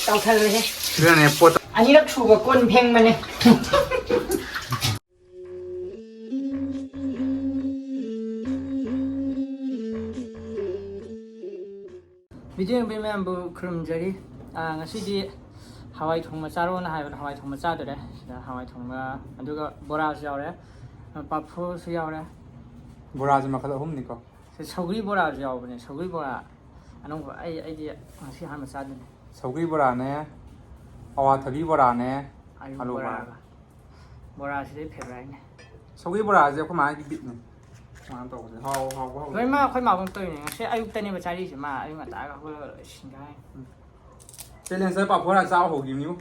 ꯇꯧꯊꯜꯂꯦꯍꯦ ꯁꯤꯗꯅꯦ ꯄꯣꯠ ꯑꯅꯤꯔꯛ ꯁꯨꯕ ꯀꯣꯟ ꯐꯦꯡꯕꯅꯦ ꯚꯤꯗꯤꯑꯣ ꯃꯌꯥꯝꯕꯨ ꯈꯨꯔꯨꯝꯖꯔꯤ ꯉꯁꯤꯗꯤ ꯍꯋꯥꯏ ꯊꯣꯡꯕ ꯆꯥꯔꯣꯅ ꯍꯥꯏꯕꯗ ꯍꯋꯥꯏ ꯊꯣꯡꯕ ꯆꯥꯗꯣꯔꯦ ꯁꯤꯗ ꯍꯋꯥꯏ ꯊꯣꯡꯕ ꯑꯗꯨꯒ ꯕꯣꯔꯥꯁꯨ ꯌꯥꯎꯔꯦ ꯄꯥꯐꯣꯔꯁꯨ ꯌꯥꯎꯔꯦ ꯕꯣꯔꯥꯁꯦ ꯃꯈꯜ ꯑꯍꯨꯝꯅꯤꯀꯣ ꯁꯧꯒ꯭ꯔꯤ ꯕꯣꯔꯥꯁꯨ ꯌꯥꯎꯕꯅꯦ ꯁꯧꯒ꯭ꯔꯤ ꯕꯣꯔꯥ ꯑꯅꯧꯕ ꯑꯩꯗꯤ ꯉꯁꯤ ꯑꯍꯥꯟꯕ ꯆꯥꯗꯣꯏꯅꯦ ꯁꯧꯒ꯭ꯔꯤ ꯕꯣꯔꯥꯅꯦ ꯑꯋꯥꯊꯕꯤ ꯕꯣꯔꯥꯅꯦ ꯑꯥꯂꯨ ꯑꯂꯨ ꯕꯣꯔꯥ ꯕꯣꯔꯥꯒ ꯕꯣꯔꯥꯁꯤꯗꯤ ꯐꯦꯚꯣꯔꯥꯏꯠꯅꯦ ꯁꯧꯒ꯭ꯔꯤ ꯕꯣꯔꯥꯁꯦ ꯑꯩꯈꯣꯏ ꯃꯥꯒꯤ ꯕꯤꯠꯅꯦ ꯃꯥꯅ ꯇꯧꯕꯁꯦ ꯍꯥꯎꯕ ꯂꯣꯏꯅꯃꯛ ꯑꯩꯈꯣꯏ ꯃꯥꯕꯣꯛꯅ ꯇꯧꯔꯤꯅꯦ ꯉꯁꯤ ꯑꯌꯨꯛꯇꯅꯦꯕ ꯆꯥꯔꯤꯁꯦ ꯃꯥ ꯑꯌꯨꯛ ꯉꯟꯇꯥꯒ ꯍꯧꯒꯠꯂꯒ ꯁꯤꯡꯒꯥꯏ ꯆꯦꯂꯦꯟꯖꯔ ꯄꯥꯐꯣꯔ ꯆꯥꯕ ꯍꯧꯈꯤꯕꯅꯤꯕꯨ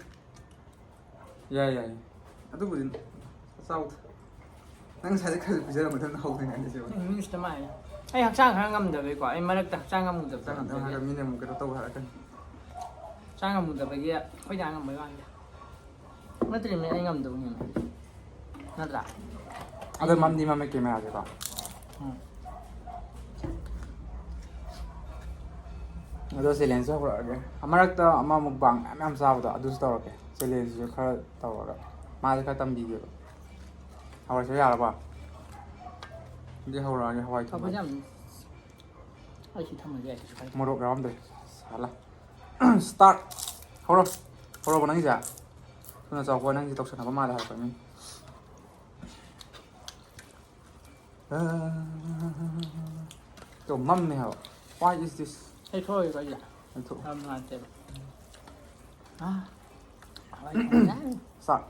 ꯌꯥꯏ ꯑꯗꯨꯕꯨꯗꯤ ꯆꯥꯎꯗ ꯅꯪ ꯉꯁꯥꯏꯗꯩ ꯈꯔ ꯄꯤꯖꯔ ꯃꯊꯟꯇ ꯍꯧꯗꯣꯏꯅꯦ ꯃꯤꯁꯇ ꯃꯥꯜꯂꯦ ꯑꯩ ꯍꯛꯆꯥꯡ ꯈꯔ ꯉꯝꯗꯕꯩꯀꯣ ꯑꯩ ꯃꯔꯛꯇ ꯍꯛꯆꯥꯡ ꯆꯥꯡ ꯉꯝꯃꯨꯗꯕꯗꯣ ꯉꯝꯗ ꯍꯥꯏꯔꯒ ꯃꯤꯅ ꯑꯃꯨꯛ ꯀꯩꯅꯣ ꯇꯧꯕ ꯍꯥꯏꯔꯛꯀꯅꯤ ꯍꯛꯆꯥꯡ ꯉꯝꯃꯨꯗꯕꯒꯤ ꯑꯩꯈꯣꯏ ꯗꯥ ꯉꯝꯕꯩ ꯋꯥꯅꯤꯗ ꯅꯠꯇ꯭ꯔꯗꯤ ꯑꯩ ꯉꯝꯗꯧꯅꯦ ꯅꯠꯇ꯭ꯔꯥ ꯑꯗꯣ ꯃꯝꯗꯤ ꯃꯝꯃꯦ ꯀꯦꯃꯦꯔꯥꯁꯦꯀꯣ ꯑꯗꯣ ꯆꯦꯂꯦꯟꯖꯁꯨ ꯍꯧꯔꯛꯑꯒꯦ ꯃꯔꯛꯇ ꯑꯃ ꯃꯨꯛꯕꯥꯡ ꯃꯌꯥꯝ ꯆꯥꯕꯗꯣ ꯑꯗꯨꯁꯨ ꯇꯧꯔꯛꯀꯦ ꯆꯦꯂꯦꯟꯖꯁꯨ ꯈꯔ ꯇꯧꯔꯒ ꯃꯥꯁꯦ ꯈꯔ ꯇꯝꯕꯤꯒꯦꯕ ꯍꯧꯔꯁꯦ ꯌꯥꯔꯕ ꯑꯗꯨꯗꯤ ꯍꯧꯔꯛꯑꯒꯦ ꯍꯋꯥꯏ ꯊꯣꯡꯕ ꯑꯩ ꯁꯤ ꯊꯝꯃꯒꯦ ꯌꯥꯏ ꯀꯩꯁꯨ ꯀꯥꯏꯗꯦ ꯃꯣꯔꯣꯛ ꯌꯥꯎꯔꯝꯗ꯭ꯔꯦ ꯁꯥꯠꯂ ꯁ꯭ꯇꯥꯔꯠ ꯍꯧꯔꯕ ꯅꯪꯒꯤꯁꯦ ꯊꯨꯅ ꯆꯥꯎꯕ ꯅꯪꯁꯦ ꯇꯧꯁꯟꯅꯕ ꯃꯥꯜꯂꯦ ꯍꯥꯏꯔꯛꯄ ꯃꯤ ꯇꯣ ꯃꯝꯃꯦ ꯍꯥꯏꯕ ꯋꯥꯠ ꯏꯁ ꯗꯤꯁ ꯑꯩ ꯊꯣꯛꯑꯒꯦꯀꯣ ꯑꯩꯁꯦ ꯂꯩꯊꯣꯛꯑꯣ ꯌꯥꯝ ꯅꯨꯡꯉꯥꯏꯇꯦꯕ ꯍꯋꯥꯏ ꯊꯣꯡꯕꯁꯦ ꯆꯥꯛ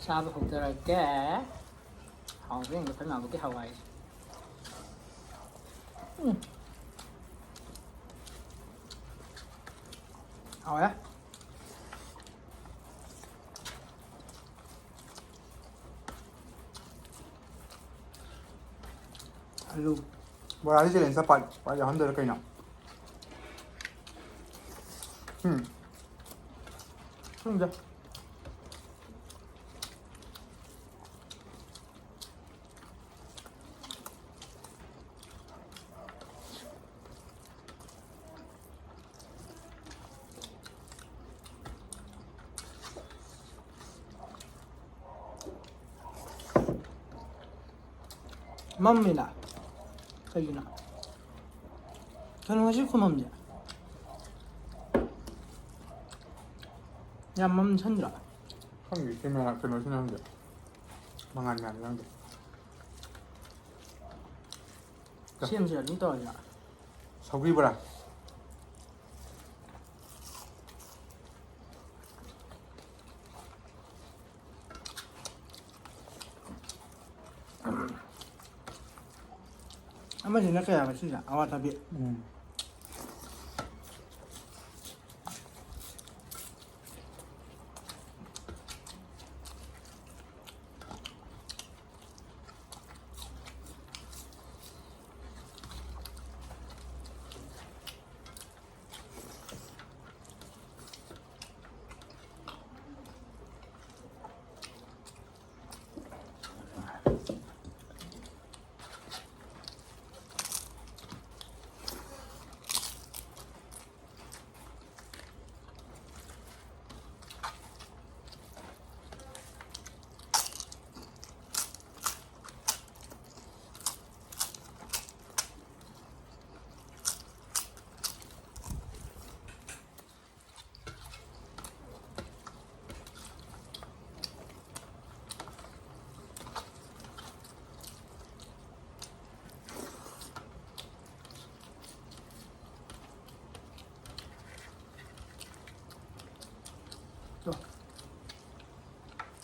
ꯆꯥꯕ ꯍꯧꯖꯔꯒꯦ ꯍꯥꯎꯕ꯭ꯔ ꯌꯦꯡꯒꯦ ꯑꯩꯈꯣꯏ ꯃꯥꯕꯣꯛꯀꯤ ꯍꯋꯥꯏꯁꯦ ꯍꯥꯎꯔꯦ ꯑꯂꯨ ꯕꯣꯔꯥꯗꯤ ꯆꯦꯂꯦꯟꯖꯇ ꯄꯥꯔꯠ ꯌꯥꯎꯍꯟꯗꯣꯏꯔꯥ ꯀꯩꯅꯣ ꯈꯪꯗꯦ ꯃꯝꯃꯤꯅ ꯀꯩꯒꯤꯅꯣ ꯀꯩꯅꯣ ꯉꯁꯤ ꯈꯨꯃꯝꯁꯦ ꯌꯥꯝ ꯃꯝꯁꯟꯗ꯭ꯔꯣ ꯈꯪꯗꯦ ꯀꯦꯃꯦꯔꯥ ꯀꯩꯅꯣꯁꯤꯅ ꯈꯪꯗꯦ ꯃꯉꯥꯟ ꯌꯥꯝ ꯈꯪꯗꯦ ꯁꯦꯝꯁꯤꯔ ꯑꯗꯨꯝ ꯇꯧꯔꯁꯤꯔ ꯁꯧꯒ꯭ꯔꯤ ꯕꯣꯔꯥ ꯑꯃꯁꯤꯅ ꯀꯌꯥꯕ ꯁꯤꯁꯦ ꯑꯋꯥꯊꯕꯤ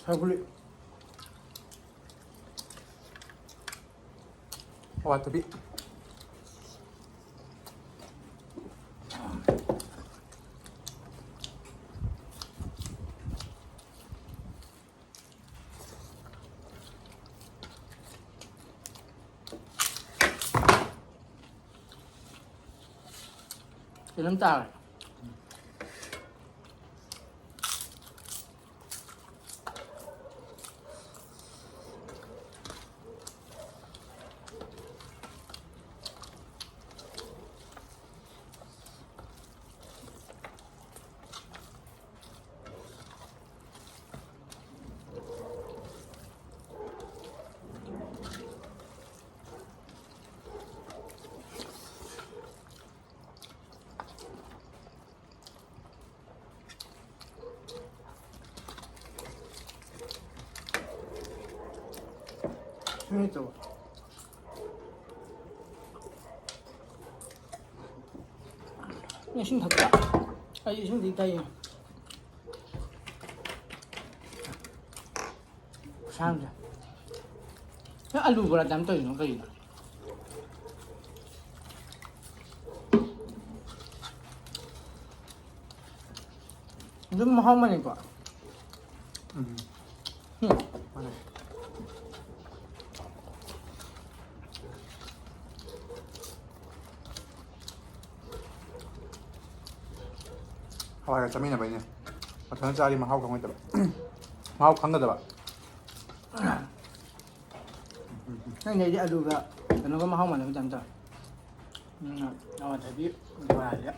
ꯁꯧꯒ꯭ꯔꯤ ꯑꯋꯥꯊꯕꯤ ꯀꯩꯅꯣꯝ ꯇꯥꯔꯦ ꯁꯨꯃꯥꯏꯅ ꯇꯧꯕ ꯏꯁꯤꯡ ꯊꯛꯄ ꯑꯩ ꯏꯁꯤꯡꯗꯤ ꯇꯥꯏꯌꯦ ꯁꯥꯡꯁꯦ ꯅꯪ ꯑꯂꯨ ꯕꯣꯔꯥ ꯇꯥꯏꯝ ꯇꯧꯔꯤꯅꯣ ꯀꯩꯒꯤꯅꯣ ꯑꯗꯨꯝ ꯃꯍꯥꯎ ꯃꯥꯟꯅꯩꯀꯣ ꯃꯥꯅꯦ ꯍꯋꯥꯏꯒ ꯆꯥꯃꯤꯟꯅꯕꯩꯅꯦ ꯃꯊꯟꯇ ꯆꯥꯔꯤ ꯃꯍꯥꯎ ꯈꯪꯉꯣꯏꯗꯕ ꯃꯍꯥꯎ ꯈꯪꯒꯗꯕ ꯅꯪꯗꯩꯗꯤ ꯑꯂꯨꯒ ꯀꯩꯅꯣꯒ ꯃꯍꯥꯎ ꯃꯥꯟꯅꯕ ꯇꯥꯏꯝ ꯇꯧꯋꯦ ꯑꯋꯥꯊꯕꯤ ꯕꯣꯔꯥꯁꯦ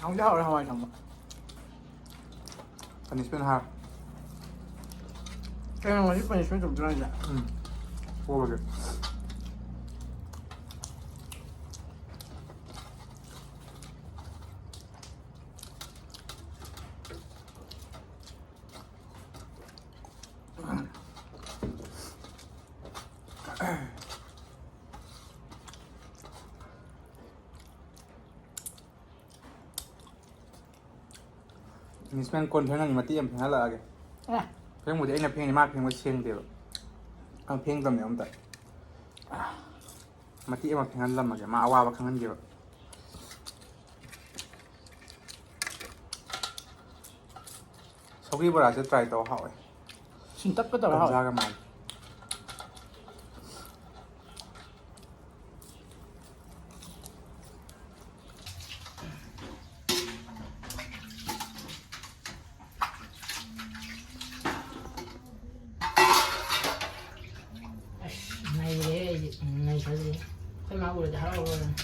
ꯍꯥꯎꯗꯤ ꯍꯥꯎꯔꯦ ꯍꯋꯥꯏ ꯊꯣꯡꯕ ꯄꯅꯤꯁꯃꯦꯟ ꯍꯥꯔ ꯀꯩꯅꯣ ꯉꯁꯤ ꯄꯅꯤꯁꯃꯦꯟ ꯇꯧꯗꯣꯏꯔꯣ ꯍꯥꯏꯁꯦ ꯄꯣꯕꯒꯤ ꯄꯅꯤꯁꯃꯦꯟ ꯀꯣꯟ ꯐꯦꯡꯉꯅꯤ ꯃꯇꯦꯛ ꯑꯃ ꯐꯦꯡꯍꯜꯂꯛꯑꯒꯦ ꯑꯦ ꯐꯦꯡꯕꯨꯗꯤ ꯑꯩꯅ ꯐꯦꯡꯉꯤ ꯃꯥ ꯐꯦꯡꯕ ꯁꯦꯡꯗꯦꯕ ꯐꯦꯡꯗꯕꯅꯦ ꯑꯝꯇ ꯃꯇꯦꯛ ꯑꯃ ꯐꯦꯡꯍꯜꯂꯝꯃꯒꯦ ꯃꯥ ꯑꯋꯥꯕ ꯈꯪꯍꯟꯒꯦꯕ ꯁꯧꯒ꯭ꯔꯤ ꯕꯣꯔꯥꯁꯦ ꯇ꯭ꯔꯥꯏ ꯇꯧ ꯍꯥꯎꯋꯦ ꯁꯤꯟꯇꯛꯀ ꯇꯧꯔ ꯍꯥꯎꯋꯦ ꯒꯟꯖꯥꯒ ꯃꯥꯜꯂꯦ ꯅꯩꯔꯦ ꯑꯩꯗꯤ ꯅꯩꯈꯠꯂꯦ ꯑꯩꯈꯣꯏ ꯃꯥ ꯎꯔꯗꯤ ꯍꯔꯥꯎꯔꯅꯤ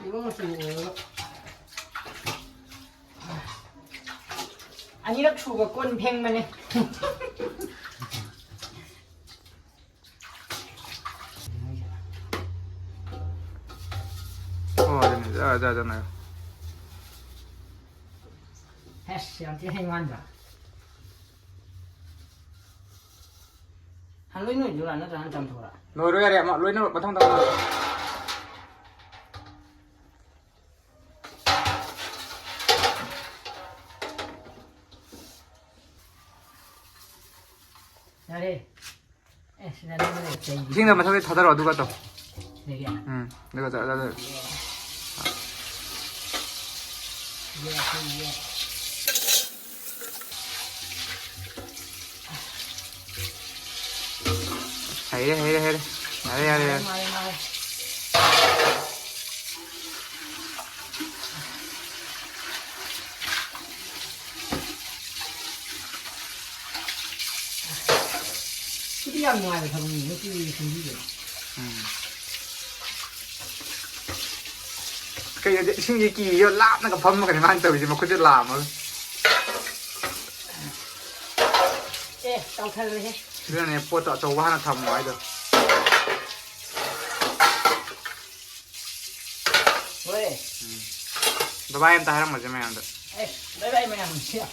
이거 맛이 뭐예요? 아니라 추가 꼰 백만에 ꯑꯗꯨꯅꯤ ꯖꯥꯖꯥ잖아요 했어 어떻게 행한다 할로윈은 줄 아나 저한 점 돌아 ꯂꯣꯏꯔꯣ ꯌꯥꯔꯦ ꯑꯃ ꯂꯣꯏꯅ ꯃꯊꯪ ꯃꯊꯪ 잘해 에스 나 노래 제일 이생도 마찬가지 닫아라 누가 또 되게 내가 자 예 해래 야래 시리얼 모아서 저는 이렇게 준비돼 cái sinh gì kỳ yêu lạm nó gặp phong mà cái mang từ gì mà không biết làm mà 예 tao thay rồi hết cái này po tọt trâu hoa nó thầm ngoài được 왜 bye bye em ta hay làm mà cho mày làm được 에 bye bye mày làm chưa